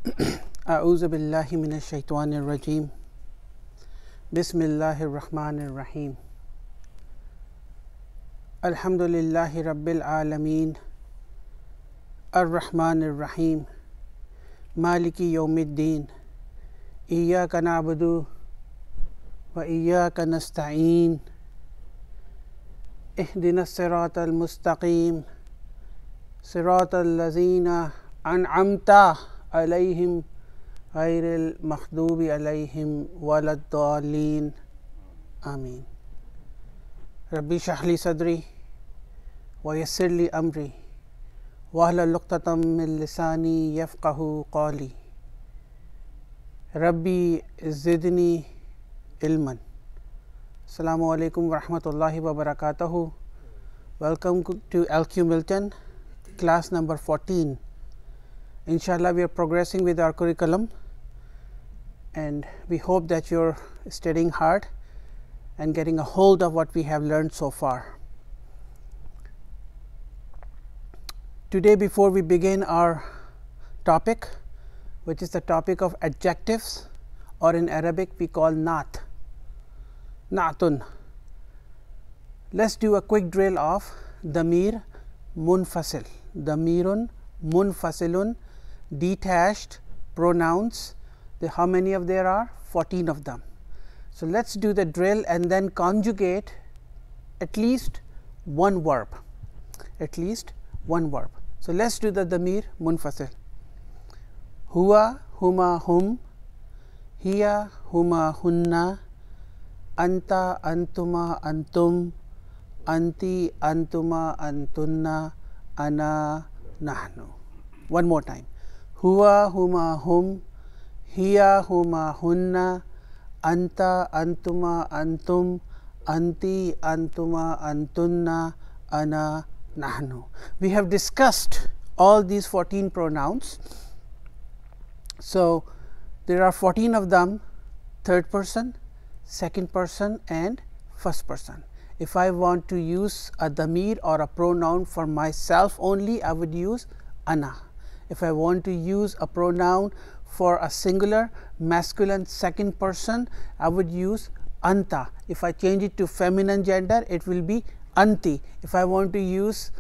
أعوذ بالله من الشيطان الرجيم بسم الله الرحمن الرحيم الحمد لله رب العالمين الرحمن الرحيم مالك يوم الدين إياك نعبد وإياك نستعين اهدنا الصراط المستقيم صراط الذين أنعمت عليهم غير المغضوب عليهم ولا الضالين آمين ربي اشرح لي صدري ويسر لي أمري واحلل عقدة من لساني يفقهوا قولي ربي زدني علما. Assalamu alaikum wa rahmatullahi wa barakatuhu. Welcome to LQ Milton, class number 14. Inshallah, we are progressing with our curriculum and we hope that you are studying hard and getting a hold of what we have learned so far. Today, before we begin our topic, which is the topic of adjectives, or in Arabic we call naat, naatun. Let's do a quick drill of damir munfasil, damirun munfasilun, detached pronouns. How many of there are? 14 of them. So, let us do the drill and then conjugate at least one verb, at least one verb. So, let us do the damir munfasil. Huwa, huma, hum, hiya, huma, hunna, anta, antuma, antum, anti, antuma, antunna, ana, nahnu. One more time. Huwa, huma, hum, hiya, huma, hunna, anta, antuma, antum, anti, antuma, antunna, ana, nahnu. We have discussed all these 14 pronouns. So, there are 14 of them: third person, second person and first person. If I want to use a damir or a pronoun for myself only, I would use ana. If I want to use a pronoun for a singular masculine second person, I would use anta. If I change it to feminine gender, it will be anti. If I want to use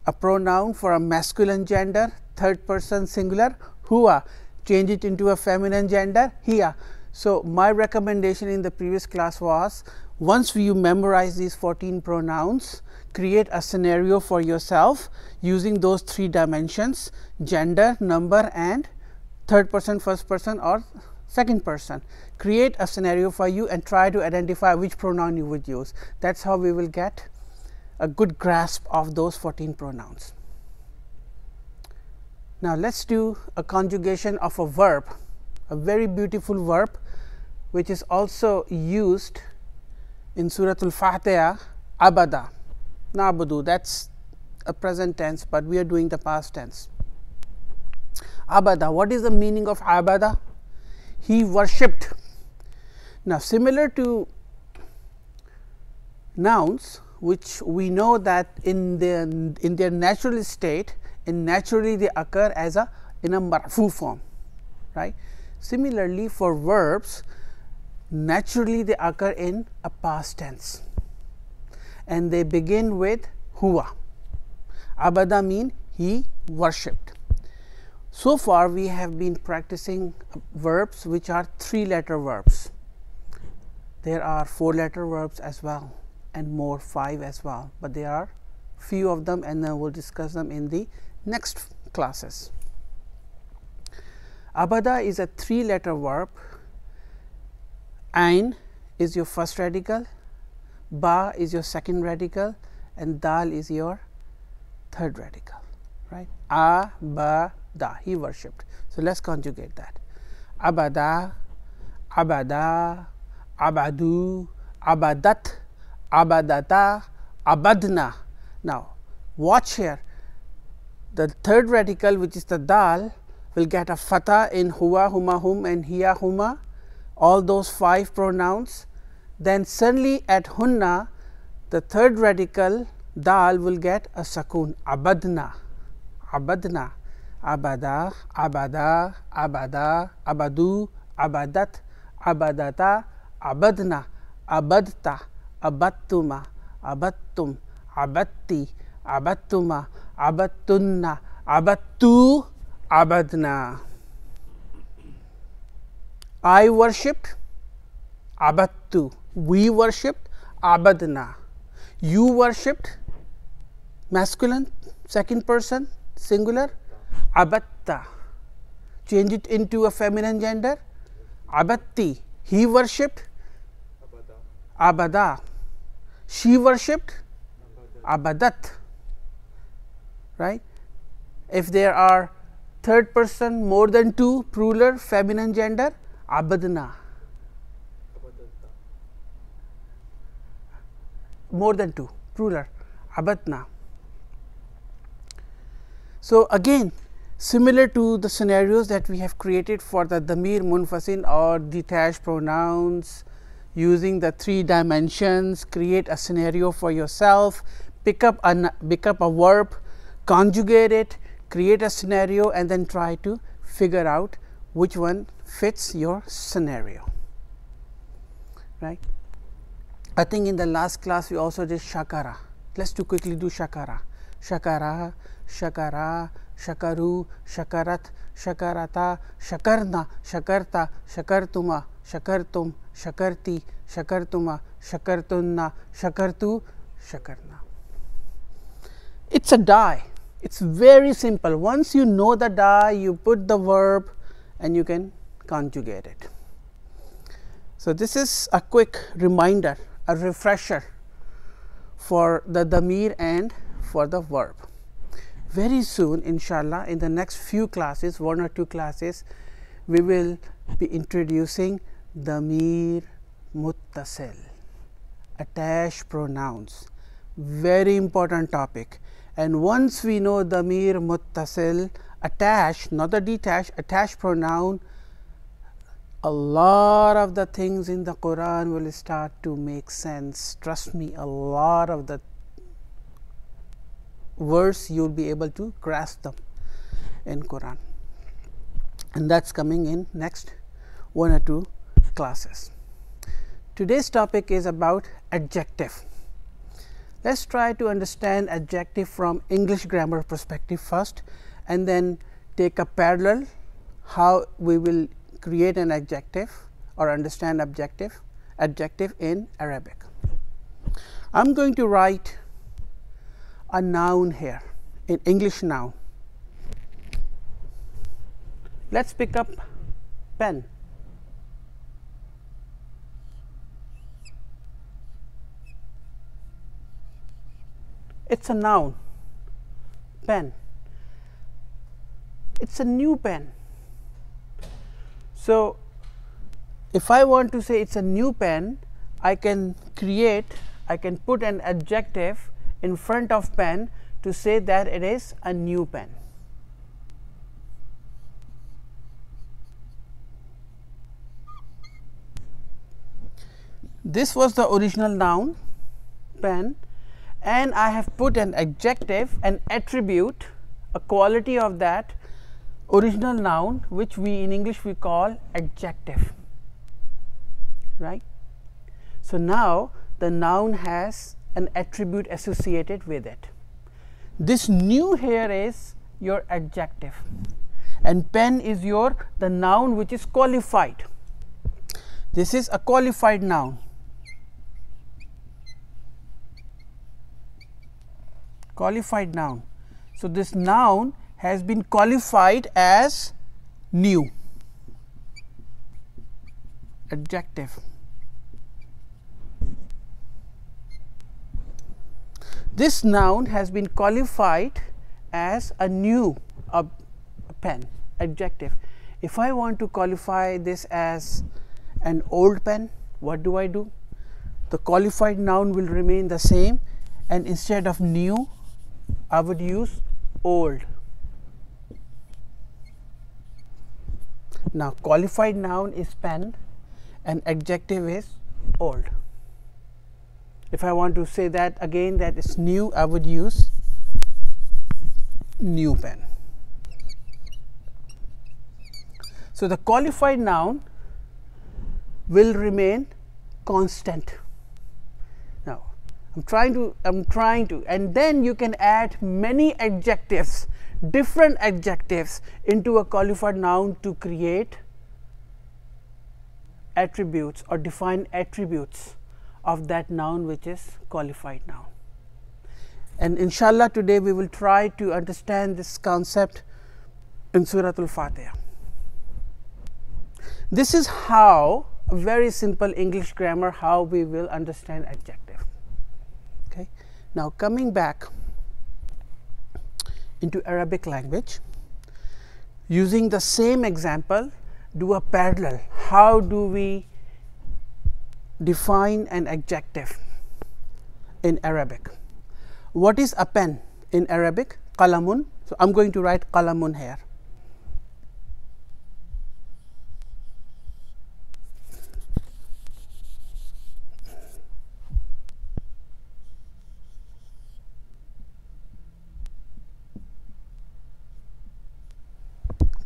a pronoun for a masculine gender third person singular, huwa, change it into a feminine gender, hiya. So, my recommendation in the previous class was, once you memorize these 14 pronouns, create a scenario for yourself using those 3 dimensions: gender, number and third person, first person or second person. Create a scenario for you and try to identify which pronoun you would use. That is how we will get a good grasp of those 14 pronouns. Now, let us do a conjugation of a verb, a very beautiful verb which is also used in Surah Al-Fatiha, abada, na'budu. That is a present tense, but we are doing the past tense. Abada, what is the meaning of abada? He worshipped. Now, similar to nouns, which we know that in their natural state, naturally they occur as in a marfu form, right. Similarly, for verbs, naturally they occur in a past tense and they begin with huwa. Abada mean he worshipped. So far, we have been practicing verbs which are 3-letter verbs. There are 4-letter verbs as well and more, 5 as well, but there are few of them and then we will discuss them in the next classes. Abada is a 3-letter verb. Ain is your first radical, ba is your second radical and dal is your third radical, right. Abada, he worshipped. So, let us conjugate that. Abada, abada, abadu, abadat, abadata, abadna. Now, watch here, the third radical, which is the dal, will get a fatha in huwa, huma, hum and hiya, huma, all those 5 pronouns. Then suddenly at hunna, the third radical dal will get a sakun, abadna, abadna, abada, abada, abada, abadu, abadat, abadata, abadna, abadta, abattuma, abattum, abatti, abattuma, abattunna, abattu, abadna. I worshipped, abattu. We worshipped, abadna. You worshipped, masculine, second person, singular, abatta. Change it into a feminine gender, abatti. He worshipped, abada. She worshipped, abadat. Right? If there are third person, more than two, plural, feminine gender, abadna. More than two, plural, abadna. So, again similar to the scenarios that we have created for the damir munfasil or detached pronouns, using the 3 dimensions, create a scenario for yourself, pick up a verb, conjugate it, create a scenario, and then try to figure out which one fits your scenario. Right? I think in the last class we also did shakara. Let's quickly do shakara. Shakara, shakara, shakaru, shakarat, shakarata, shakarna, shakarta, shakartuma, shakartum, shakarti, shakartuma, shakartunna, shakartu, shakarna. It's a die. It's very simple. Once you know the die, you put the verb and you can conjugate it. So, this is a quick reminder, a refresher for the damir and for the verb. Very soon, inshallah, in the next few classes, 1 or 2 classes, we will be introducing damir muttasil, attached pronouns, very important topic. And once we know damir muttasil, attached, not the detached, attached pronoun, a lot of the things in the Quran will start to make sense. Trust me, a lot of the words you will be able to grasp them in Quran, and that's coming in next 1 or 2 classes. Today's topic is about adjective. Let's try to understand adjective from English grammar perspective first, and then take a parallel how we will create an adjective or understand adjective in Arabic. I am going to write a noun here, in English noun. Let's pick up pen. It's a noun, pen. It's a new pen. So, if I want to say it's a new pen, I can put an adjective in front of pen to say that it is a new pen. This was the original noun, pen, and I have put an adjective, an attribute, a quality of that original noun, which we in English we call adjective, right. So, now the noun has an attribute associated with it. This new here is your adjective, and pen is the noun which is qualified. This is a qualified noun. Qualified noun. So, this noun has been qualified as new, adjective. This noun has been qualified as a new pen, adjective. If I want to qualify this as an old pen, what do I do? The qualified noun will remain the same, and instead of new, I would use old. Now, qualified noun is pen and adjective is old. If I want to say that again, that is new, I would use new pen. So, the qualified noun will remain constant. Now, I'm trying to, and then you can add many adjectives, different adjectives into a qualified noun to create attributes or define attributes of that noun which is qualified noun. And inshallah today we will try to understand this concept in Surah Al-Fatiha. This is how, a very simple English grammar, how we will understand adjective. Okay. Now coming back into Arabic language, using the same example, do a parallel. How do we define an adjective in Arabic? What is a pen in Arabic? Qalamun. So, I am going to write qalamun here.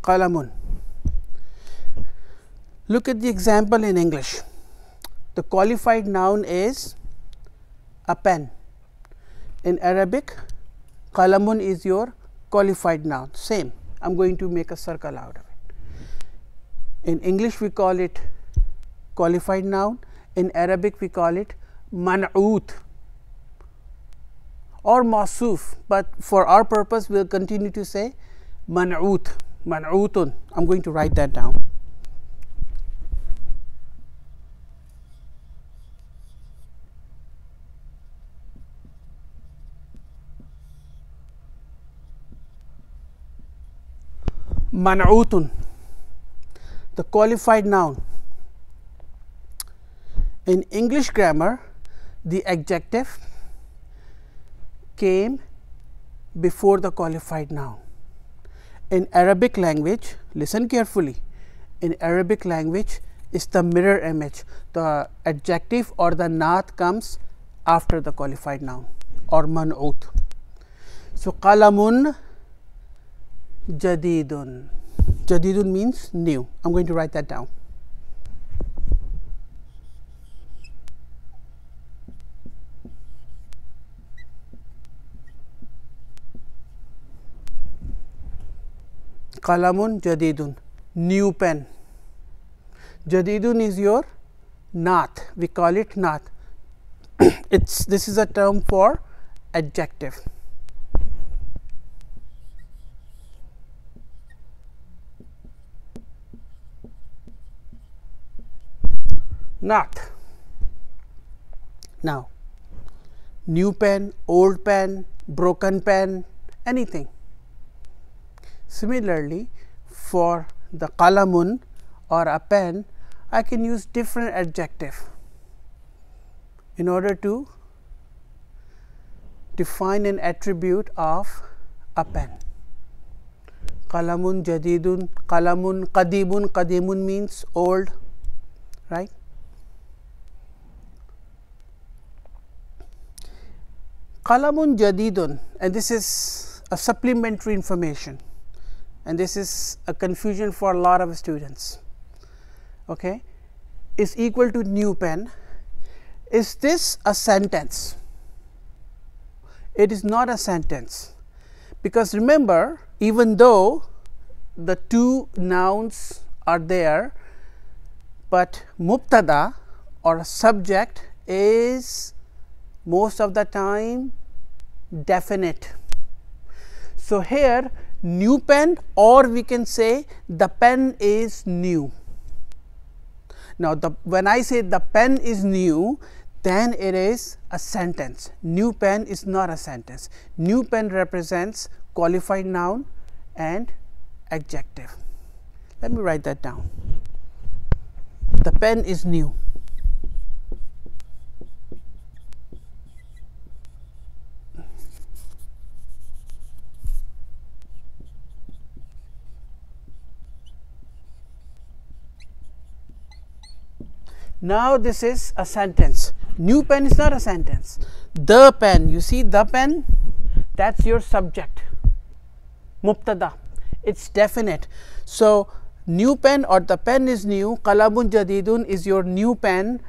Qalamun. Look at the example in English. The qualified noun is a pen. In Arabic, qalamun is your qualified noun. Same. I am going to make a circle out of it. In English, we call it qualified noun. In Arabic, we call it man'oot or mawsuf, but for our purpose, we will continue to say man'oot, man'ootun. I am going to write that down. Man'ootun, the qualified noun. In English grammar, the adjective came before the qualified noun. In Arabic language, listen carefully, in Arabic language is the mirror image. The adjective or the naat comes after the qualified noun or man'oot. So, qalamun jadidun. Jadidun means new. I am going to write that down. Qalamun jadidun, new pen. Jadidun is your naat. We call it naat. This is a term for adjective. Naat. Now, new pen, old pen, broken pen, anything. Similarly, for the qalamun or a pen, I can use different adjective in order to define an attribute of a pen. Qalamun jadidun, qalamun qadimun. Qadimun means old, right? Qalamun jadidun, and this is a supplementary information, and this is a confusion for a lot of students, okay, is equal to new pen. Is this a sentence? It is not a sentence, because remember, even though the two nouns are there, but mubtada or subject is most of the time definite. So, here new pen, or we can say the pen is new. Now, when I say the pen is new, then it is a sentence. New pen is not a sentence. New pen represents qualified noun and adjective. Let me write that down. The pen is new. Now, this is a sentence. New pen is not a sentence. The pen, you see the pen, that is your subject, mubtada, it is definite. So, new pen or the pen is new, qalamun jadidun is your new pen.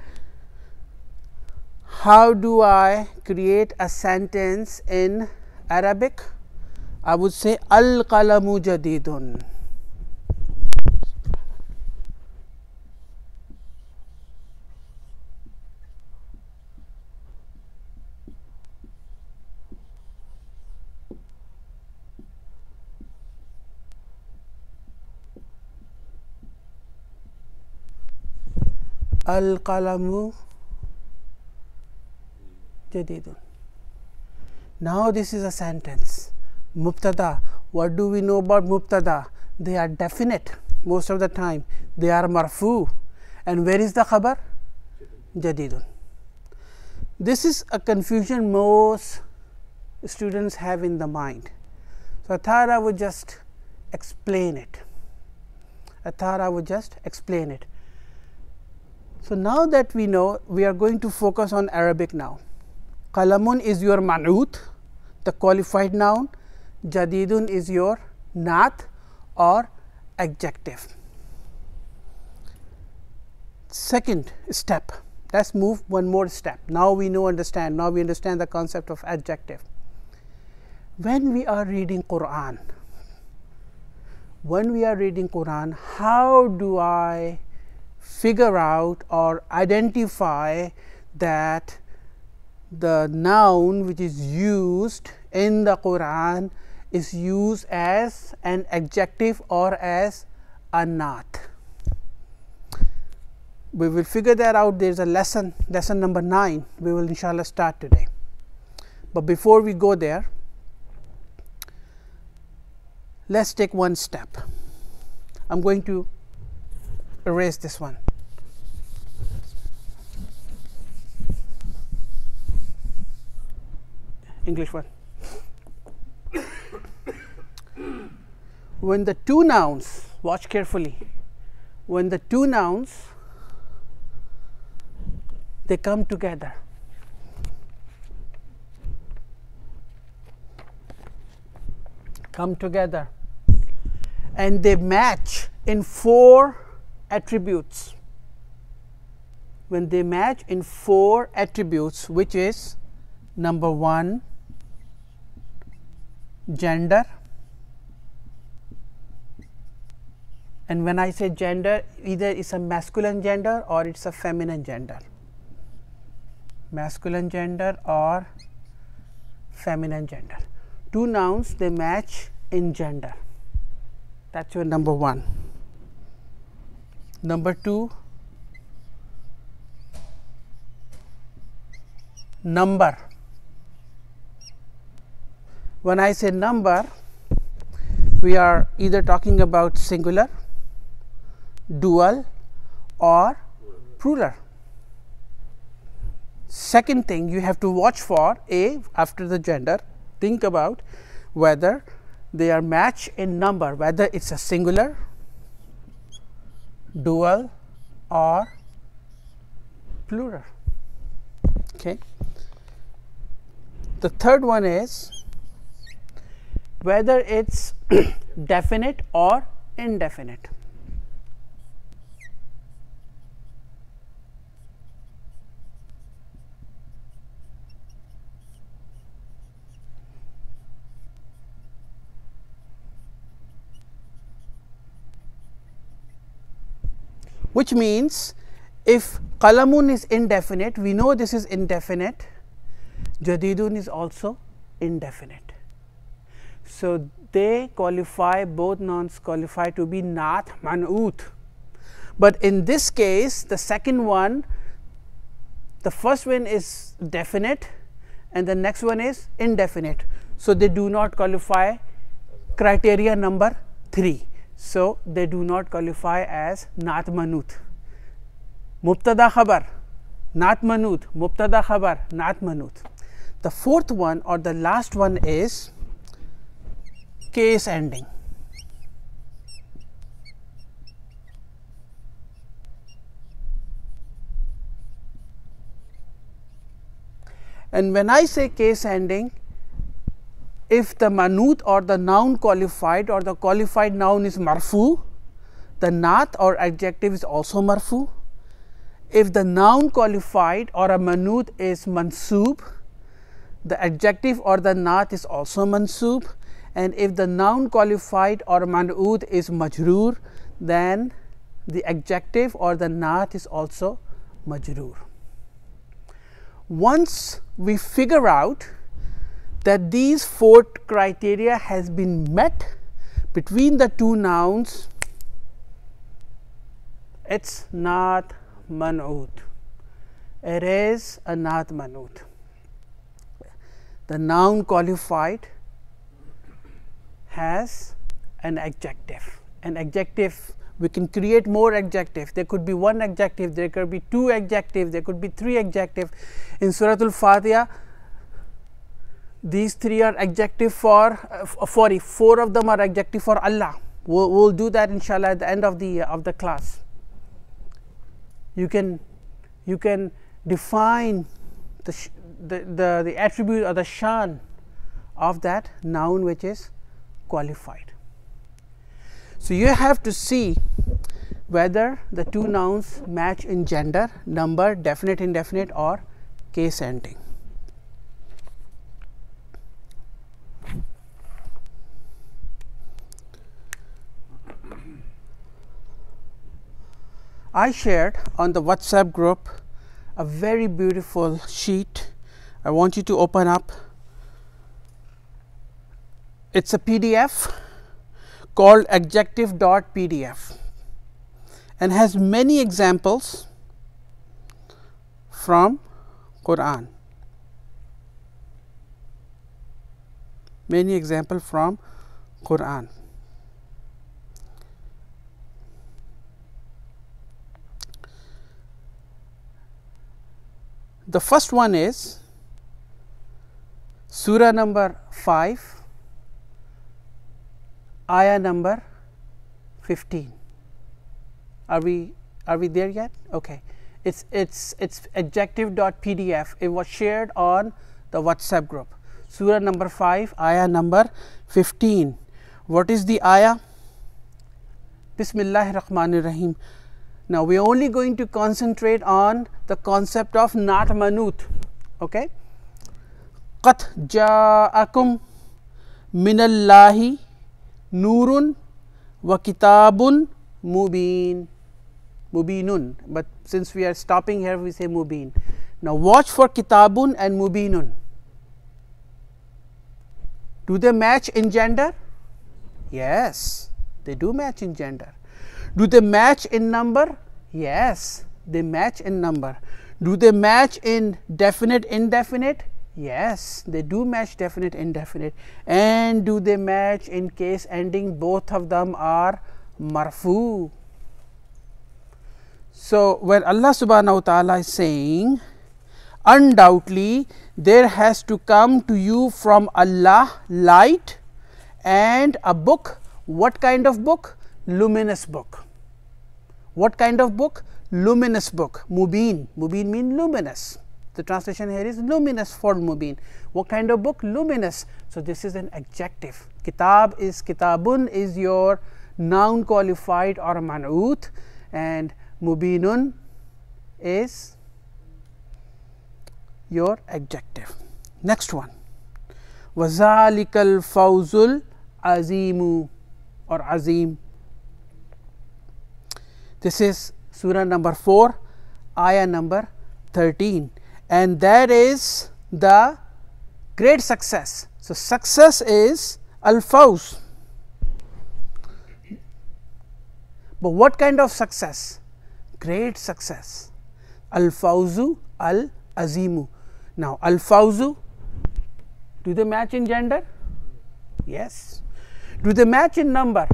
How do I create a sentence in Arabic? I would say al qalamu jadidun. Al qalamu jadidun. Now this is a sentence. Mubtada. What do we know about mubtada? They are definite most of the time. They are marfu. And where is the khabar? Jadidun. This is a confusion most students have in the mind. So I thought I would just explain it. So now that we know, we are going to focus on Arabic now. Qalamun is your man'ut, the qualified noun. Jadidun is your naat or adjective. Second step, let's move one more step. Now we understand the concept of adjective. When we are reading Quran, how do I figure out or identify that the noun which is used in the Quran is used as an adjective or as a naat? We will figure that out. There is a lesson number 9 we will inshallah start today. But before we go there, let's take one step. I'm going to erase this one. English one. When the two nouns, watch carefully, when the two nouns they come together, and they match in 4 attributes. When they match in 4 attributes, which is number 1, gender. And when I say gender, either it's a masculine gender or it's a feminine gender. Masculine gender or feminine gender. Two nouns, they match in gender. That's your number 1. Number 2, number. When I say number, we are either talking about singular, dual or plural. Second thing you have to watch for, after the gender, think about whether they are matched in number, whether it's a singular, dual or plural. Okay. The third one is whether it's definite or indefinite. Which means if qalamun is indefinite, we know this is indefinite, jadidun is also indefinite. So they qualify, both nouns qualify to be naat man'ut. But in this case, the second one, the first one is definite and the next one is indefinite. So they do not qualify criteria number 3. So they do not qualify as naat manut. Mubtada khabar, naat manut, mubtada khabar, naat manut. The fourth one or the last one is case ending. And when I say case ending, if the manut or the noun qualified or the qualified noun is marfu, the naat or adjective is also marfu. If the noun qualified or a man'ut is mansoob, the adjective or the naat is also mansoob, and if the noun qualified or man'ut is majroor, then the adjective or the naat is also majroor. Once we figure out that these 4 criteria has been met between the two nouns, it's not man'ut. It is a not man'ut. The noun qualified has an adjective. An adjective, we can create more adjectives. There could be 1 adjective, there could be 2 adjectives, there could be 3 adjectives. In Surah Al-Fatiha, these 3 are adjective for 4 of them are adjective for Allah. We'll do that inshallah at the end of the class. You can define the attribute or the shan of that noun which is qualified. So you have to see whether the two nouns match in gender, number, definite, indefinite, or case ending. I shared on the WhatsApp group a very beautiful sheet. I want you to open up. It's a PDF called adjective.pdf and has many examples from Quran. Many examples from Quran. The first one is Surah number 5, ayah number 15. Are we there yet? Okay. It's adjective.pdf. It was shared on the WhatsApp group. Surah number 5, ayah number 15. What is the ayah? Bismillahir Rahmanir Rahim. Now we are only going to concentrate on the concept of not manut. Okay. Qad ja'akum minallahi nurun wa kitabun mubin. Mubinun, but since we are stopping here, we say mubin. Now watch for kitabun and mubinun. Do they match in gender? Yes, they do match in gender. Do they match in number? Yes, they match in number. Do they match in definite, indefinite? Yes, they do match definite, indefinite. And do they match in case ending? Both of them are marfu. So when Allah subhanahu wa ta'ala is saying, undoubtedly there has to come to you from Allah light and a book. What kind of book? Luminous book. What kind of book? Luminous book. Mubin. Mubin means luminous. The translation here is luminous for mubin. What kind of book? Luminous. So this is an adjective. Kitab is, kitabun is your noun qualified or man'ut, and mubinun is your adjective. Next one. Wazalikal fawzul azimu or azim. This is Surah number 4, ayah number 13, and that is the great success. So success is al-fawz. But what kind of success? Great success. Al-fawzu, al-azimu. Now al-fawzu, do they match in gender? Yes. Do they match in number?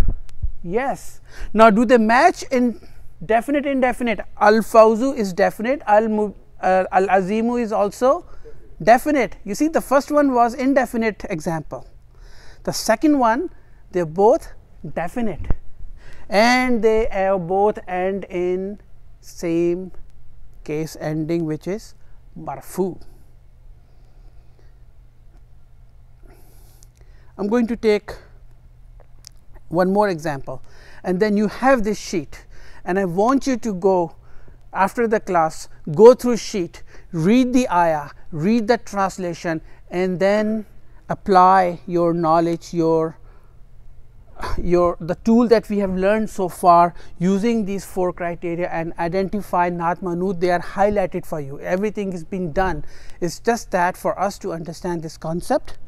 Yes. Now do they match in definite, indefinite? Al-fawzu is definite, al-azimu is also definite. You see, the first one was indefinite example. The second one, they are both definite, and they both end in same case ending, which is marfu. I'm going to take one more example, and then you have this sheet, and I want you to go after the class, go through sheet, read the ayah, read the translation, and then apply your knowledge, the tool that we have learned so far using these 4 criteria, and identify Naat Manut. They are highlighted for you. Everything is being done. It's just that for us to understand this concept,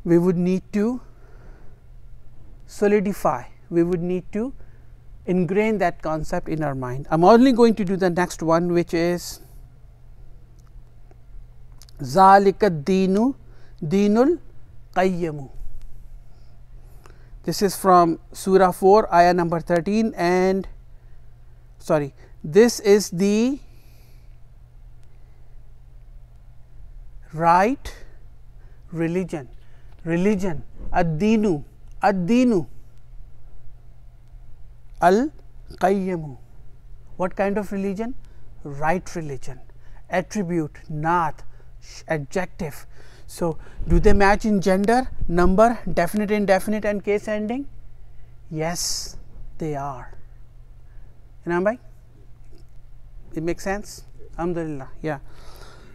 we would need to solidify, we would need to ingrain that concept in our mind. I'm only going to do the next one, which is Zalika Deenu Deenul Qayyimu. This is from Surah 4, ayah number 13, and sorry, this is the right religion. Religion, ad-deenu, ad-deenu, al-qayyimu. What kind of religion? Right religion. Attribute, naat, adjective. So, do they match in gender, number, definite, indefinite, and case ending? Yes, they are. Right? It makes sense? Alhamdulillah. Yeah.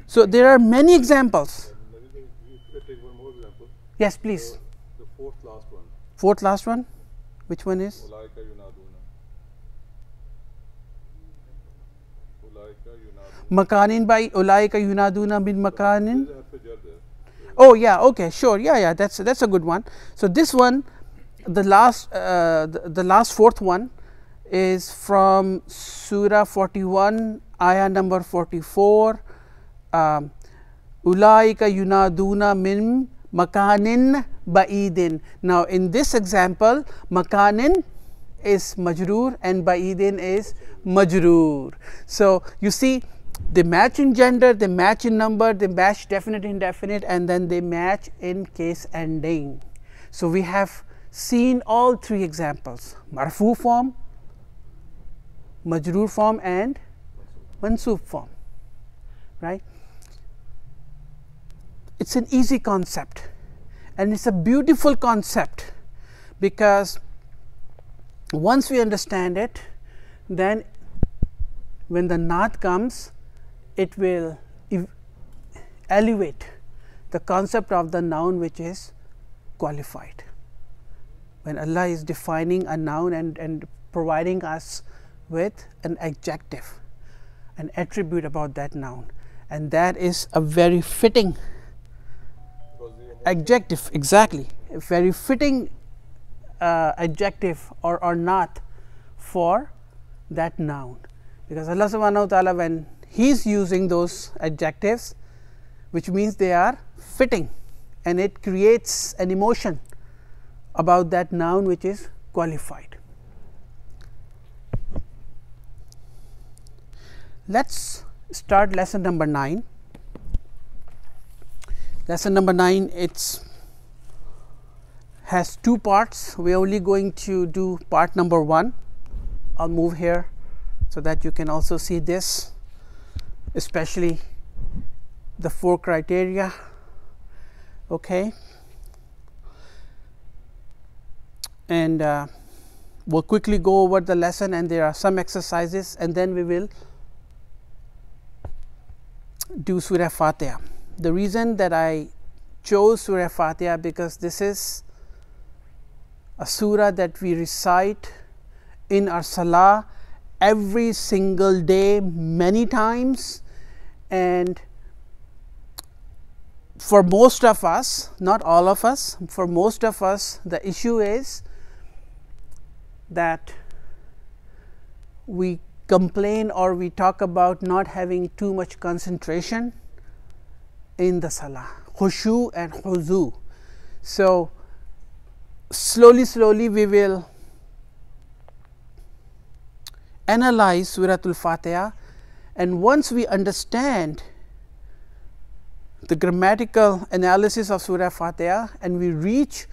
So, there are many examples. Take one more example. Yes, please. The fourth last one. Fourth last one? Which one is? Ulaika yunaduna. Ulaika yunaduna. Makanin by Ulaika yunaduna bin makanin. There's a harf jar there. Oh yeah, okay, sure, yeah, that's a good one. So this one, the last fourth one is from Surah 41, ayah number 44. Ulaika yunaduna min makanin ba'idin. Now in this example, makanin is majroor and ba'idin is majroor. So you see, they match in gender, they match in number, they match definite, indefinite, and then they match in case ending. So we have seen all 3 examples: marfu form, majroor form, and mansoob form. Right? It's an easy concept, and it's a beautiful concept, because once we understand it, then when the naat comes, it will elevate the concept of the noun which is qualified. When Allah is defining a noun and providing us with an adjective, an attribute about that noun, and that is a very fitting adjective, exactly, a very fitting adjective or not for that noun, because Allah subhanahu wa ta'ala, when He is using those adjectives, which means they are fitting, and it creates an emotion about that noun which is qualified. Let's start lesson number 9. Lesson number 9, has 2 parts. We are only going to do part number 1. I'll move here so that you can also see this, especially the 4 criteria. Okay, and we'll quickly go over the lesson, and there are some exercises, and then we will do Surah Fatiha. The reason that I chose Surah Fatiha, because this is a surah that we recite in our salah every single day, many times, and for most of us, not all of us, for most of us, the issue is that we complain or we talk about not having too much concentration in the salah, khushu and huzu. So slowly we will analyze Suratul Fatiha, and once we understand the grammatical analysis of Surah Fatiha and we reach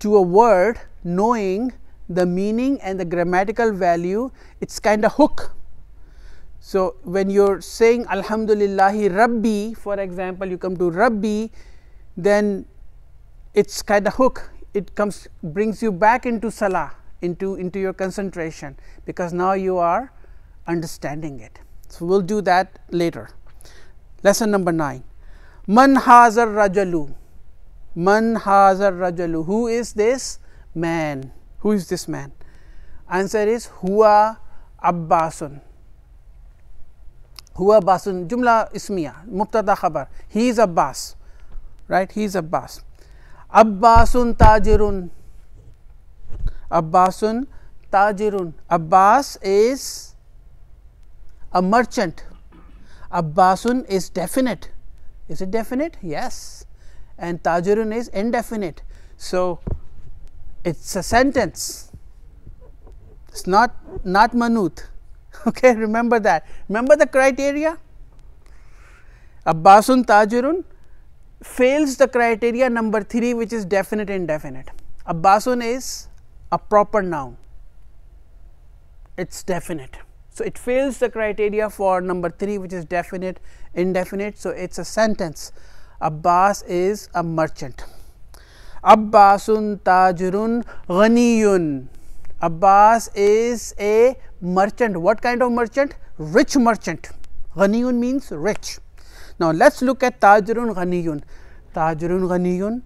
to a word knowing the meaning and the grammatical value, it's kind of hook. So when you're saying Alhamdulillahi Rabbi, for example, you come to Rabbi, then it's kind of hook. it brings you back into salah, into your concentration, because now you are understanding it. So we'll do that later. Lesson number 9. Man hazar rajalu. Man hazar rajalu. Who is this man? Who is this man? Answer is huwa Abbasun. Huwa Abbasun. Jumla ismiya. Mubtada khabar. He is Abbas. Right? He is Abbas. Abbasun tajirun. Abbasun tajirun. Abbas is a merchant. Abbasun is definite. Is it definite? Yes. And tajirun is indefinite. So it's a sentence. It's not manut. Okay, remember that. Remember the criteria? Abbasun tajirun fails the criteria number 3, which is definite indefinite. Abbasun is a proper noun. It's definite. So it fails the criteria for number 3, which is definite indefinite. So it's a sentence. Abbas is a merchant. Abbasun tajirun ghaniyun. Abbas is a merchant. What kind of merchant? Rich merchant. Ghaniyun means rich. Now let's look at tajirun ghaniyun. Tajirun ghaniyun,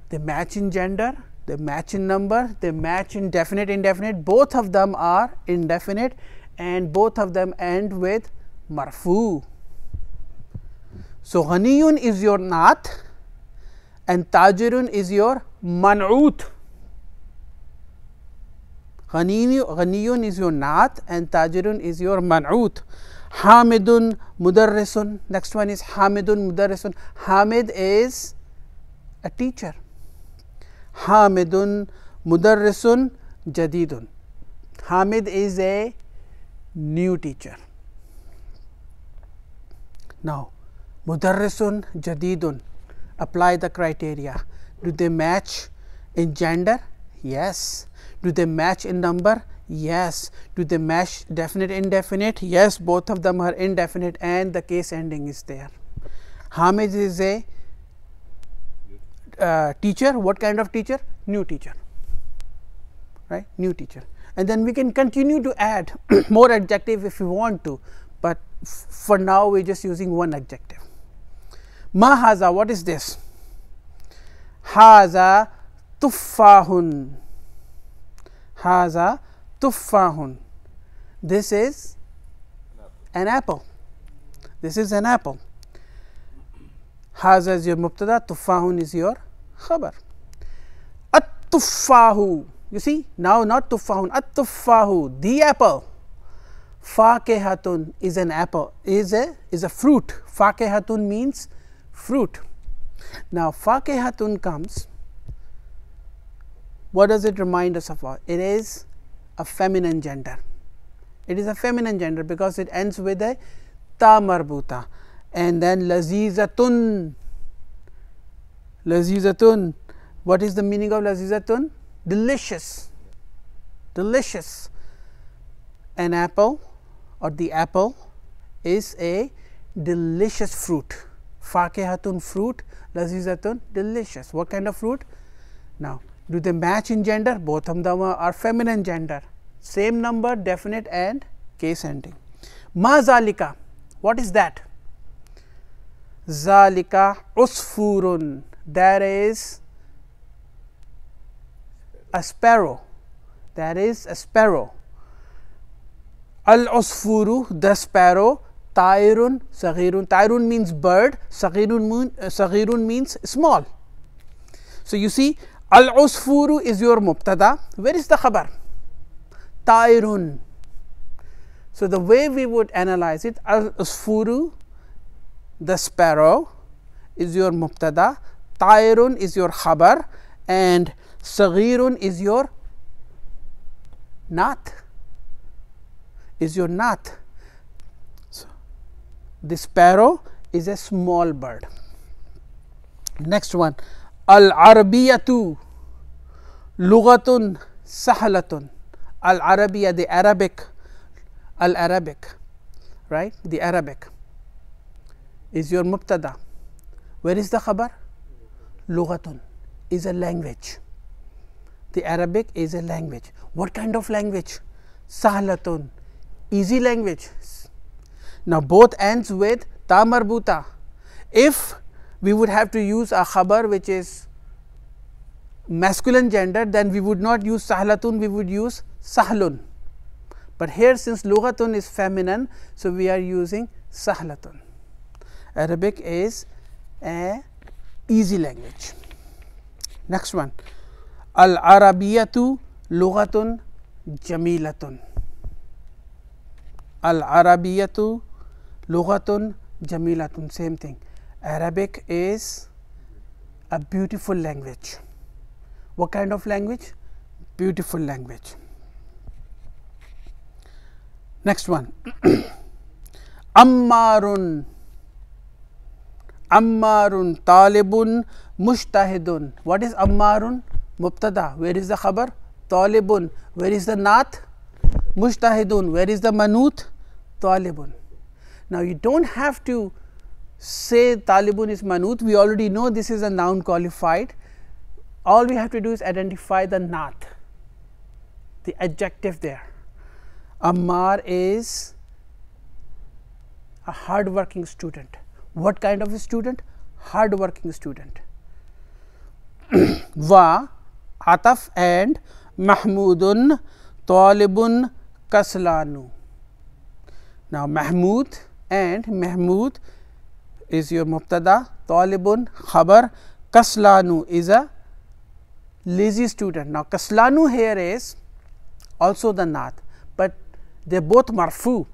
they match in gender, they match in number, they match in definite indefinite. Both of them are indefinite and both of them end with marfu. So ghaniyun is your naat and tajirun is your man'ut. Ghaniyun is your naat and tajirun is your man'ut. Hamidun mudarrisun. Next one is Hamidun mudarrisun. Hamid is a teacher. Hamidun mudarrisun jadidun. Hamid is a new teacher. Now mudarrisun jadidun, apply the criteria. Do they match in gender? Yes. Do they match in number? Yes. Do they match definite indefinite? Yes, both of them are indefinite and the case ending is there. Hamid is a teacher. What kind of teacher? New teacher, right? New teacher. And then we can continue to add more adjective if we want to, but for now we are just using one adjective. Ma haza, what is this? Haza tuffahun. Haza tuffahun. This is an apple. This is an apple. Haza is your mubtada, tuffahun is your khabar. At-tuffahu. You see, now not tuffahun, at-tuffahu, the apple. Fakehatun is an apple, is a fruit. Fakehatun means fruit. Now fakehatun comes, what does it remind us of? It is a feminine gender. It is a feminine gender because it ends with a ta marbuta. And then lazizatun. Lazizatun. What is the meaning of lazizatun? Delicious. Delicious. An apple or the apple is a delicious fruit. Fakehatun fruit, lazizatun delicious. What kind of fruit? Now do they match in gender? Both of them are feminine gender. Same number, definite and case ending. Ma zalika, what is that? Zalika usfurun, there is a sparrow. There is a sparrow. Al usfuru, the sparrow. Tairun, saghirun. Tairun means bird, saghirun means small. So you see, al usfuru is your mubtada. Where is the khabar? Tairun. So the way we would analyze it, al usfuru, the sparrow, is your mubtada, tairun is your khabar, and saghirun is your naat. Is your naat. So the sparrow is a small bird. Next one, al arabiyatu lughatun sahlatun. Al arabiya, the Arabic, al Arabic, right? The Arabic is your mubtada. Where is the khabar? Lughatun is a language. The Arabic is a language. What kind of language? Sahlatun, easy language. Now, both ends with ta marbuta. If we would have to use a khabar which is masculine gender, then we would not use sahlatun, we would use sahlun. But here, since lughatun is feminine, so we are using sahlatun. Arabic is a easy language. Next one, al arabiyatu lughatun jamilatun. Al arabiyatu lughatun jamilatun, same thing. Arabic is a beautiful language. What kind of language? Beautiful language. Next one, ammarun. Ammarun talibun mushtahidun. What is ammarun? Mubtada. Where is the khabar? Talibun. Where is the naat? Mushtahidun. Where is the manut? Talibun. Now, you do not have to say talibun is manut. We already know this is a noun qualified. All we have to do is identify the naat, the adjective there. Ammar is a hard working student. What kind of a student? Hard working student. Wa ataf and mahmudun talibun kaslanu. Now, Mahmud and Mahmud is your mubtada, talibun khabar, kaslanu is a lazy student. Now, kaslanu here is also the naat, but they are both marfu,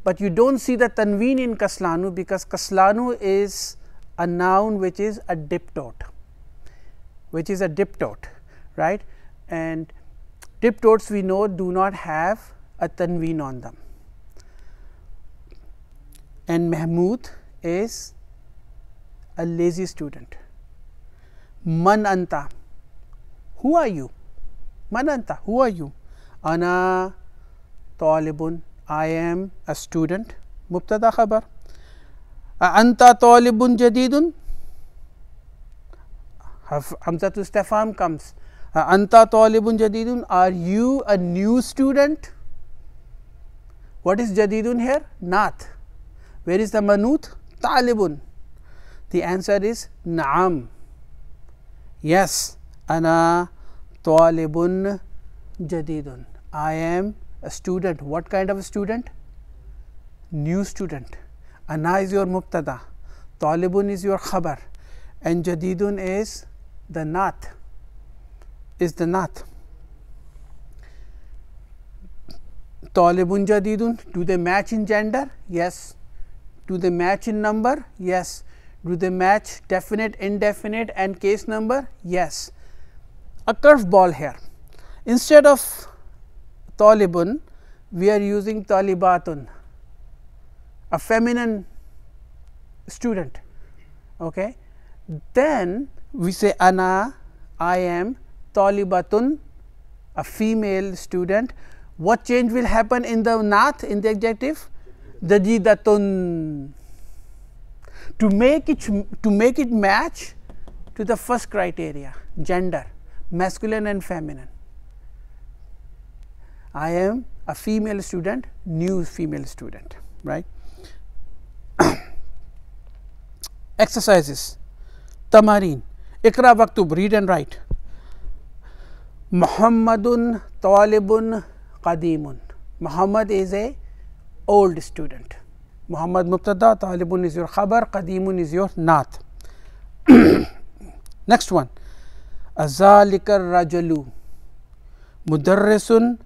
but you do not see the tanween in kaslanu, because kaslanu is a noun which is a diptote, right, and diptotes we know do not have a tanween on them. And Mahmud is a lazy student. Man anta, who are you? Man anta, who are you? Ana talibun, I am a student. Mubtada khabar. Anta talibun jadidun, hamzatu istifham comes. Anta talibun jadidun, are you a new student? What is jadidun here? Naat. Where is the manut? Talibun. The answer is naam. Yes, ana talibun jadidun, I am a student. What kind of a student? New student. Ana is your mubtada, talibun is your khabar, and jadidun is the naat. Talibun jadidun, do they match in gender? Yes. Do they match in number? Yes. Do they match definite, indefinite and case number? Yes. A curveball here. Instead of talibun, we are using talibatun, a feminine student. Okay. Then we say ana, I am talibatun, a female student. What change will happen in the naat, in the adjective? Jadidatun, to make it match to the first criteria, gender, masculine and feminine. I am a female student, new female student, right. Exercises, Tamarin, Ikra waktub, read and write. Muhammadun talibun qadimun. Muhammad is a old student. Muhammad mubtada, talibun is your khabar, qadimun is your naat. Next one, azalika rajulu mudarrisun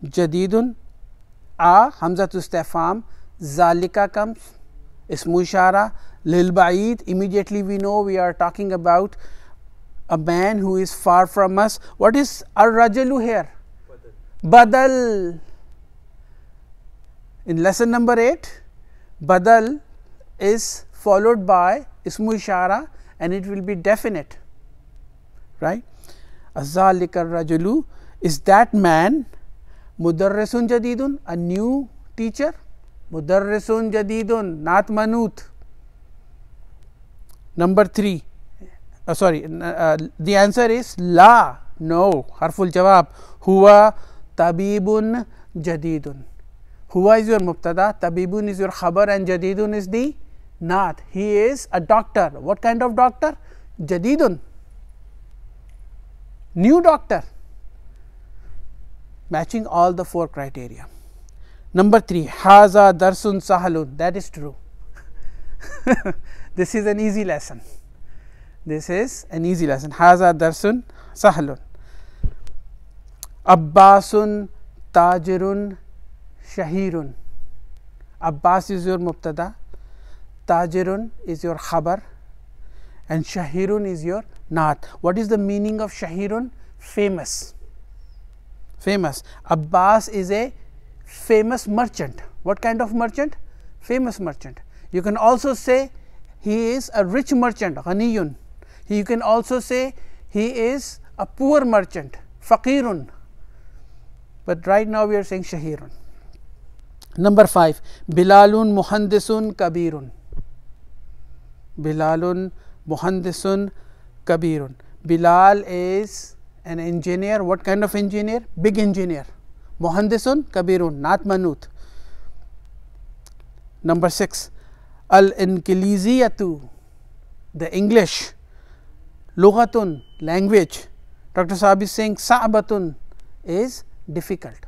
jadidun. A hamzatu istifham, zalika comes, ismu ishara, lil ba'id, immediately we know we are talking about a man who is far from us. What is ar rajulu here? Badal. In lesson number 8, badal is followed by ismu ishara and it will be definite, right. Azalika rajulu, is that man mudarrisun jadidun, a new teacher? Mudarrisun jadidun, naat manut. Number 3, the answer is la, No. Harful jawab. Huwa tabibun jadidun. Huwa is your mubtada, tabibun is your khabar, and jadidun is the naat. He is a doctor. What kind of doctor? Jadidun, new doctor, matching all the 4 criteria. Number 3, haza darsun sahalun. That is true. This is an easy lesson. This is an easy lesson. Haza darsun sahalun. Abbasun tajirun shahirun. Abbas is your mubtada, tajirun is your khabar, and shahirun is your naat. What is the meaning of shahirun? Famous. Famous. Abbas is a famous merchant. What kind of merchant? Famous merchant. You can also say he is a rich merchant, ghaniyun. You can also say he is a poor merchant, faqirun. But right now we are saying shahirun. Number 5, Bilalun muhandisun kabirun. Bilalun muhandisun kabirun. Bilal is an engineer. What kind of engineer? Big engineer. Muhandisun kabirun, not manut. Number 6, al-inkiliziyatu, the English. Lughatun, language. Dr. Saab is saying sa'batun is difficult.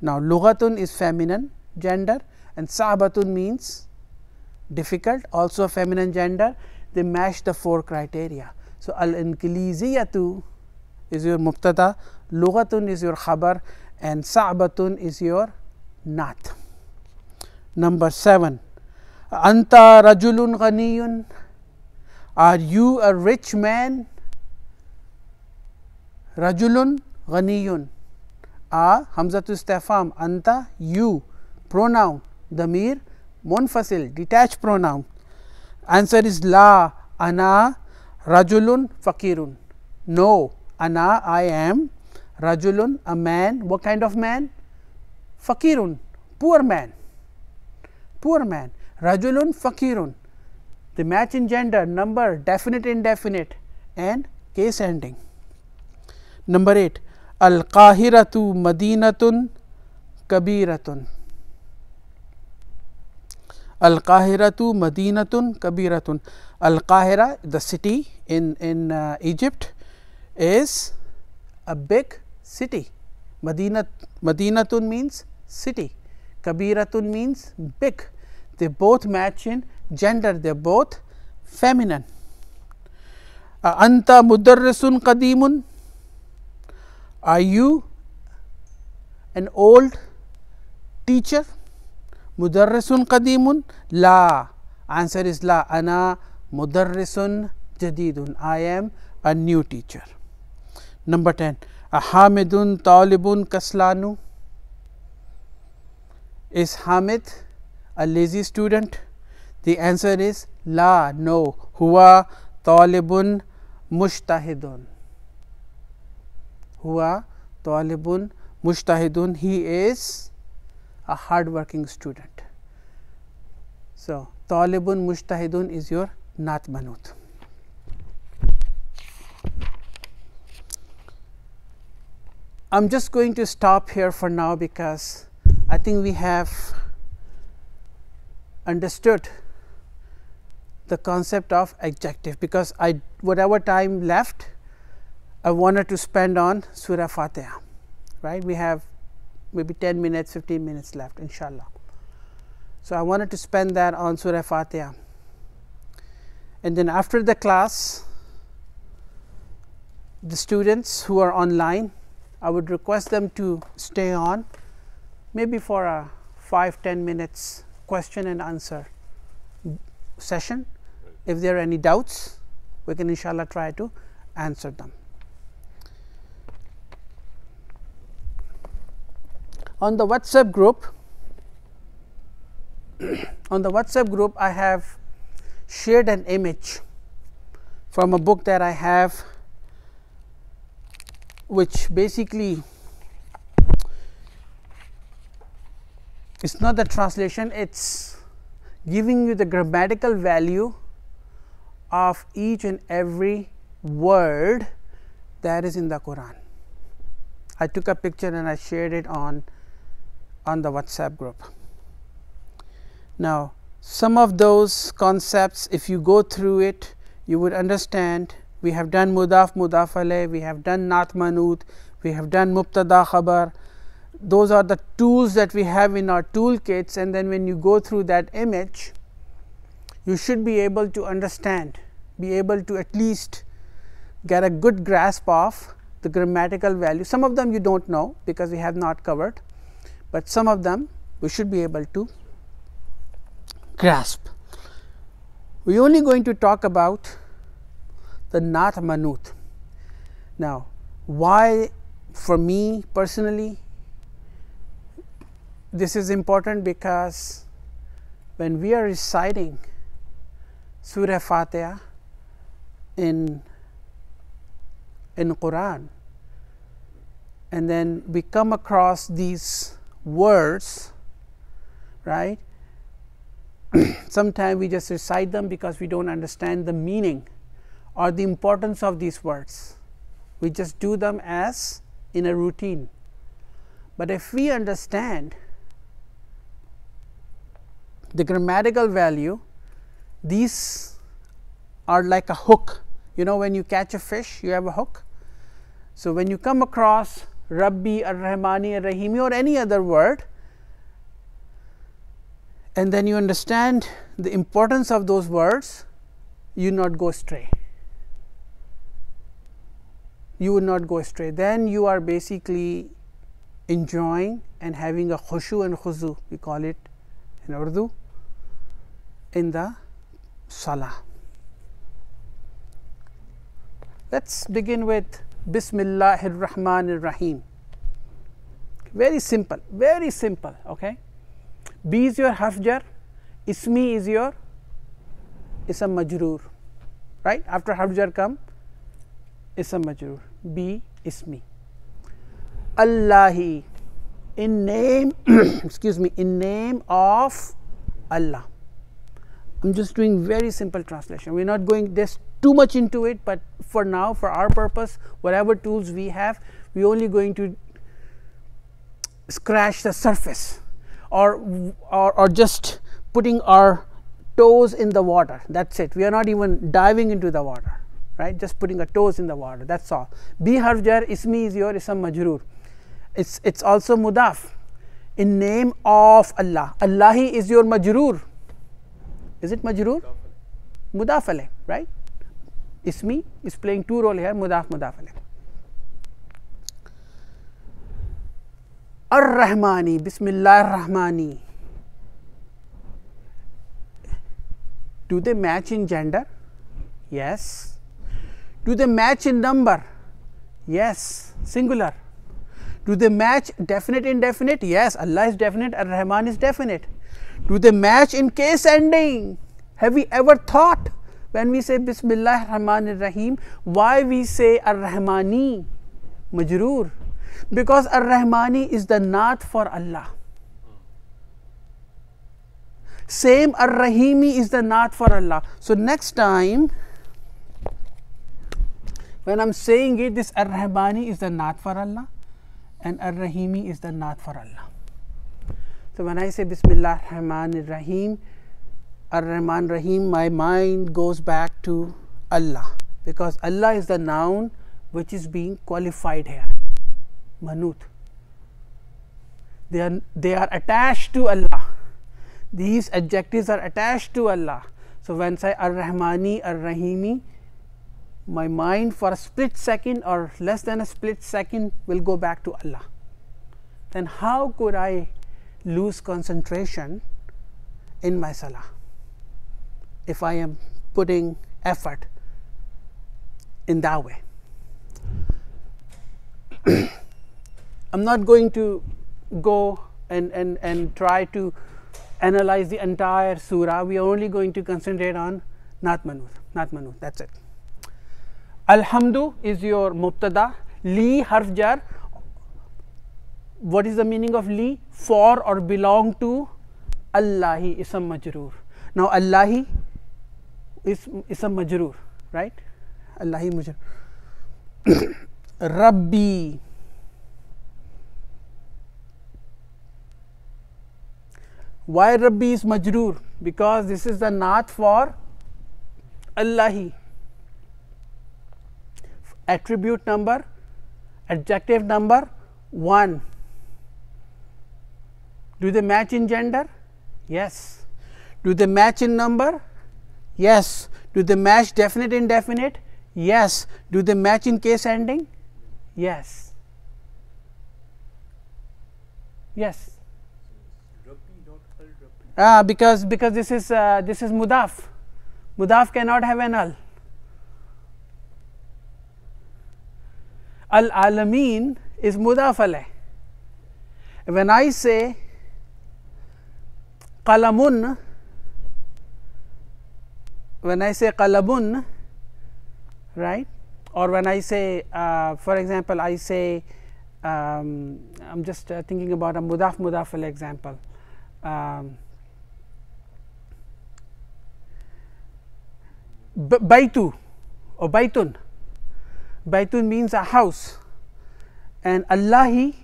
Now, lughatun is feminine gender and sa'batun means difficult, also feminine gender. They match the 4 criteria. So, al-inkiliziyatu is your mubtada, lughatun is your khabar, and sa'batun is your naat. Number 7, anta rajulun ghaniyun. Are you a rich man? Rajulun ghaniyun. Hamzatu istifham, anta, you, pronoun, damir, munfasil, detached pronoun. Answer is la, ana rajulun faqirun. No, ana, I am, rajulun, a man. What kind of man? Faqirun, poor man. Poor man. Rajulun faqirun. The match in gender, number, definite, indefinite, and case ending. Number 8, al-Qahiratu madinatun kabiratun. Al-Qahiratu madinatun kabiratun. Al-Qahira, the city in Egypt, is a big city. Madinatun means city. Kabiratun means big. They both match in gender, they are both feminine. Anta mudarrisun qadimun. Are you an old teacher? Mudarrisun qadimun. La. Answer is la. Ana mudarrisun jadidun. I am a new teacher. Number 10, hamidun talibun kaslanu. Is Hamid a lazy student? The answer is la, no. Huwa talibun mushtahidun. Huwa talibun mushtahidun. He is a hard working student. So, talibun mushtahidun is your naat manut. I am just going to stop here for now, because I think we have understood the concept of adjective, because whatever time left I wanted to spend on Surah Fatiha, right. We have maybe 10 minutes, 15 minutes left, inshallah. So, I wanted to spend that on Surah Fatiha, and then after the class, the students who are online, I would request them to stay on maybe for a 5-10 minutes question and answer session. If there are any doubts, we can inshallah try to answer them. On the WhatsApp group, I have shared an image from a book that I have, which basically it's not the translation, it's giving you the grammatical value of each and every word that is in the Quran. I took a picture and I shared it on the WhatsApp group. Now, some of those concepts, if you go through it, you would understand. We have done mudaf, mudaf alayh, we have done naat manut, we have done mubtada khabar. Those are the tools that we have in our toolkits, and then when you go through that image, you should be able to understand, be able to at least get a good grasp of the grammatical value. Some of them you don't know because we have not covered, but some of them we should be able to grasp. We are only going to talk about the naat manut. Now, why for me personally this is important? Because when we are reciting Surah Fatiha in Quran, and then we come across these words, right? Sometimes we just recite them because we don't understand the meaning or the importance of these words. We just do them as in a routine. But if we understand the grammatical value, these are like a hook. You know, when you catch a fish, you have a hook. So when you come across Rabbi, Ar-Rahmani, Ar-Rahimi, or any other word, and then you understand the importance of those words, you not go astray. You will not go astray. Then you are basically enjoying and having a khushu and khuzu, we call it in Urdu, in the salah. Let's begin with Bismillahir Rahmanir Rahim. Very simple, okay. B is your harf jar, ismi is your ism majroor, right? After harf jar come ism majroor, B ismi. Allahi, in name excuse me, in name of Allah. I'm just doing very simple translation. We're not going this too much into it, but for now, for our purpose, whatever tools we have, we're only going to scratch the surface, or just putting our toes in the water. That's it. We are not even diving into the water, right? Just putting our toes in the water. That's all. B harf jar, ismi is your ism majroor. It's also mudaf. In name of Allah. Allahi is your majroor. Is it majroor? Mudaf alayh, right? Ismi is playing two roles here, mudaf alayh. Ar-Rahmani, Bismillah Ar-Rahmani. Do they match in gender? Yes. Do they match in number? Yes, singular. Do they match definite, indefinite? Yes, Allah is definite, Ar-Rahman is definite. Do they match in case ending? Have we ever thought when we say Bismillah Ar-Rahman Ar-Rahim, why we say Ar-Rahmani majroor? Because Ar-Rahmani is the naat for Allah. Same Ar-Rahimi is the naat for Allah. So next time when I'm saying it, this Ar-Rahmani is the naat for Allah and Ar-Rahimi is the naat for Allah. So when I say Bismillah Ar-Rahman Ar-Rahim, Ar-Rahman Rahim, my mind goes back to Allah, because Allah is the noun which is being qualified here. Manut. They are attached to Allah. These adjectives are attached to Allah. So when I say Ar-Rahmani, Ar-Rahimi, my mind for a split second or less than a split second will go back to Allah. Then how could I lose concentration in my salah if I am putting effort in that way? I'm not going to go and try to analyze the entire surah. We are only going to concentrate on naat manut. That's it. Alhamdu is your mubtada. Li harf jar. What is the meaning of li? For or belong to. Allahi ism majroor. Now Allahi is ism majroor, right? Allahi majroor. Rabbi. Why Rabbi is majroor? Because this is the naat for Allahi. Attribute number, adjective number 1. Do they match in gender? Yes. Do they match in number? Yes. Do they match definite indefinite? Yes. Do they match in case ending? Yes. Yes. Because this is mudaf. Mudaf cannot have an al. Al alamin is mudaf alayh. When I say qalamun, right, or when I say for example I say I'm just thinking about a mudaf alayh example. Baitu or baitun. Baitun means a house, and Allahi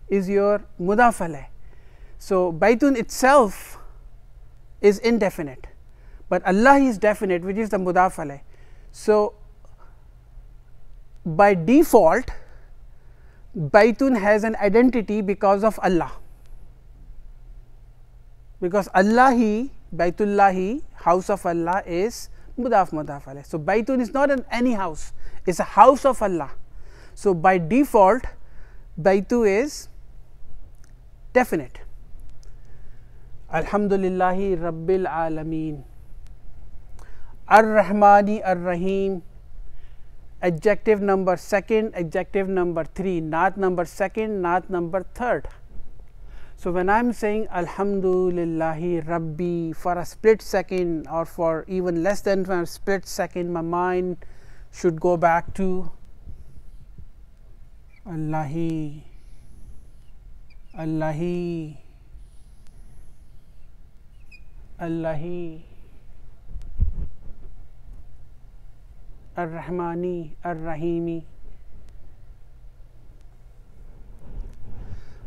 is your mudaf alayh. So baitun itself is indefinite, but Allahi is definite, which is the mudaf alayh. So by default baitun has an identity because of Allah, because Allahi, Baitullahi, house of Allah, is mudaf alayh. So baitun is not any house, it's a house of Allah. So by default baitu is definite. Alhamdulillahi Rabbil Alameen. Ar-Rahmani Ar-Rahim. Adjective number 2nd, adjective number 3, naat number 2nd, naat number 3rd. So when I am saying Alhamdulillahi Rabbi, for a split second or for even less than a split second, my mind should go back to Allahi, Allahi, Allahi, Ar-Rahmani, Ar-Rahimi,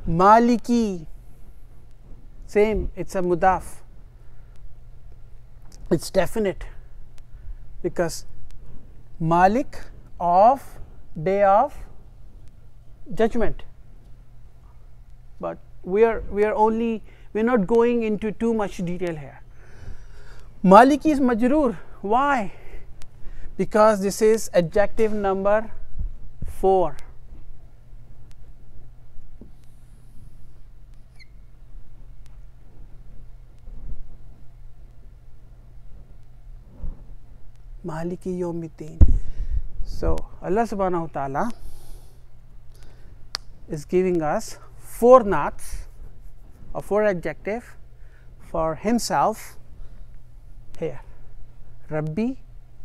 Maliki. Same, it's a mudaf, it's definite, because Malik of day of judgment. But we're not going into too much detail here. Maliki is majroor. Why? Because this is adjective number 4. Maliki Yawmiddin. So Allah subhanahu wa ta'ala is giving us 4 naats or 4 adjective for himself here: Rabbi,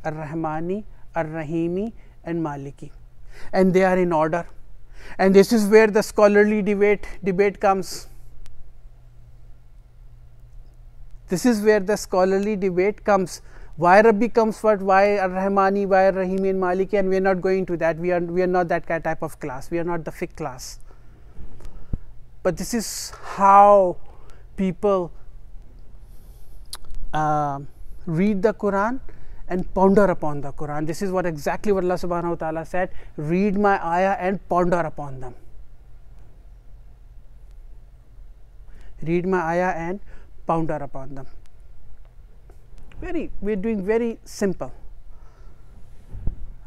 Ar-Rahmani, Ar-Rahimi, and Maliki, and they are in order. And this is where the scholarly debate comes. This is where the scholarly debate comes. Why Rabbi comes first, why Ar-Rahmani, why Ar-Rahimi and Maliki, and we are not going to that. We are not that type of class. We are not the fiqh class. But this is how people read the Quran and ponder upon the Quran. This is what exactly what Allah subhanahu wa ta'ala said: read my ayah and ponder upon them. Read my ayah and ponder upon them. We're doing very simple.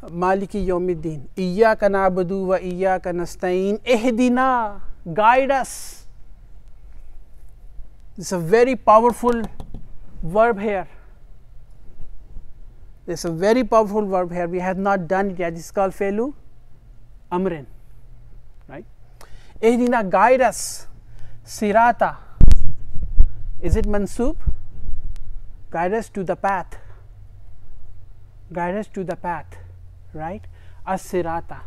Maliki Yawmiddin. Iyyaka na'budu wa iyyaka nasta'in. Ihdina. Guide us. It's a very powerful verb here. There's a very powerful verb here. We have not done it yet. It's called Felu Amrin. Right? Ihdina, guide us. Sirata. Is it mansub? Guide us to the path. Guide us to the path. Right? As-sirata.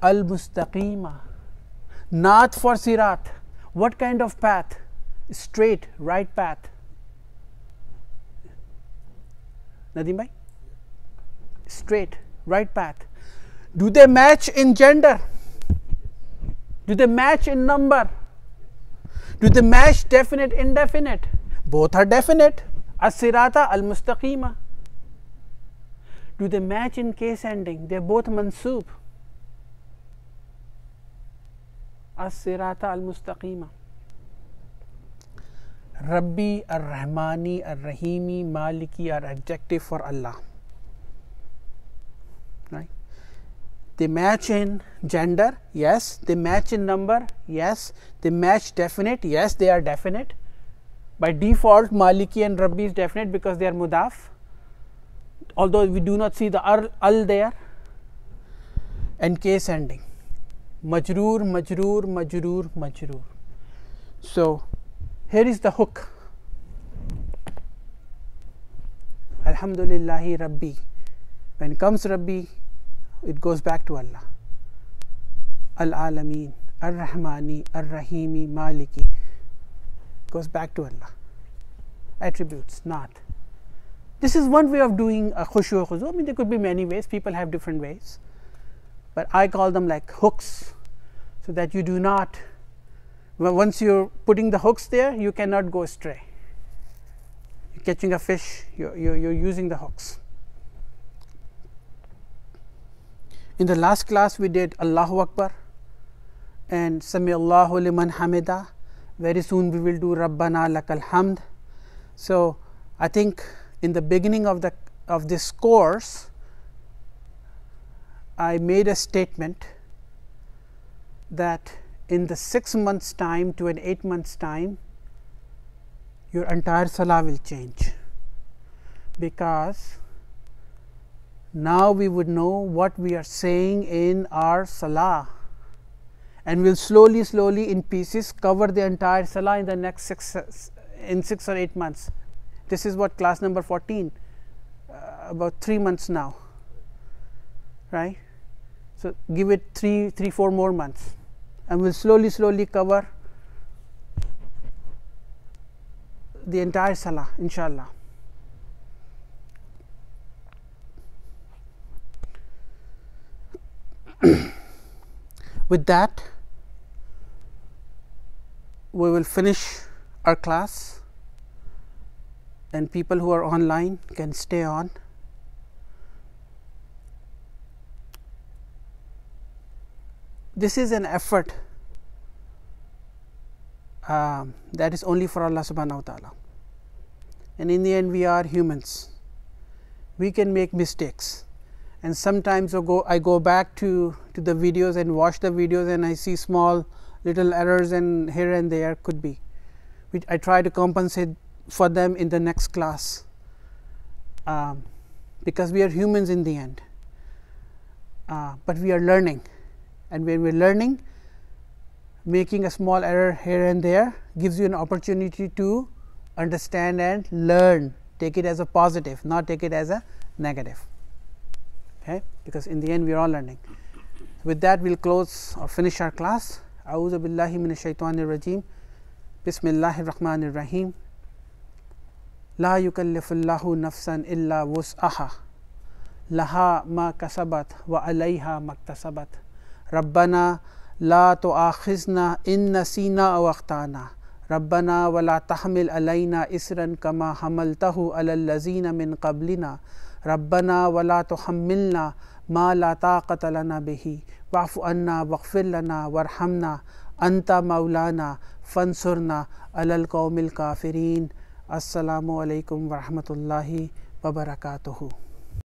Al-mustaqima. Naat for sirat. What kind of path? Straight, right path. Nadeem bhai? Straight, right path. Do they match in gender? Do they match in number? Do they match definite, indefinite? Both are definite. As-sirata al-mustaqima. Do they match in case ending? They are both mansoob. As-sirata al-mustaqima. Rabbi, Ar-Rahmani, Ar-Rahimi, Maliki are adjective for Allah. Right? They match in gender, yes. They match in number, yes. They match definite, yes, they are definite. By default, Maliki and Rabbi is definite because they are mudaf, although we do not see the al there. And case ending, majroor, majroor, majroor, majroor. So here is the hook. Alhamdulillahi Rabbi. When comes Rabbi, it goes back to Allah. Al-Alameen, Ar-Rahmani, Ar-Rahimi, Maliki. Goes back to Allah. Attributes, not. This is one way of doing a khushu khuzu. I mean, there could be many ways. People have different ways. But I call them like hooks, so that you do not, once you're putting the hooks there, you cannot go astray. You're catching a fish, you're using the hooks. In the last class, we did Allahu Akbar and Sami Allahu liman hamida. Very soon we will do Rabbana lakal hamd. So I think in the beginning of this course, I made a statement that in the 6 months time to an 8 months time, your entire salah will change, because now we would know what we are saying in our salah, and we'll slowly in pieces cover the entire salah in the next 6 or 8 months. This is what class number 14, about 3 months now, right? So give it 3-4 more months, and we'll slowly cover the entire salah, inshallah. With that, we will finish our class, and people who are online can stay on. This is an effort that is only for Allah subhanahu wa ta'ala, and in the end we are humans. We can make mistakes, and sometimes I go back to the videos and watch the videos, and I see small little errors and here and there could be, which I try to compensate for them in the next class, because we are humans in the end, but we are learning, and when we are learning, making a small error here and there gives you an opportunity to understand and learn. Take it as a positive, not take it as a negative, okay? Because in the end we are all learning. With that, we'll close or finish our class. A'udhu billahi minash shaitanir rajim. Bismillahir rahmanir rahim. La yukallifullahu nafsan illa wus'aha. Laha ma kasabat wa alayha maktasabat. Rabbana la tu'akhizna in nasina aw akhtana. Rabbana wa la tahmil alayna isran kama hamaltahu alal lazina min qablina. Rabbana wa la tuhammilna ma la taqata lana bihi. Wa'fu anna waghfir lana warhamna anta maulana fansurna alal qawmil kafirin. Assalamu alaikum wa rahmatullahi wa barakatuhu.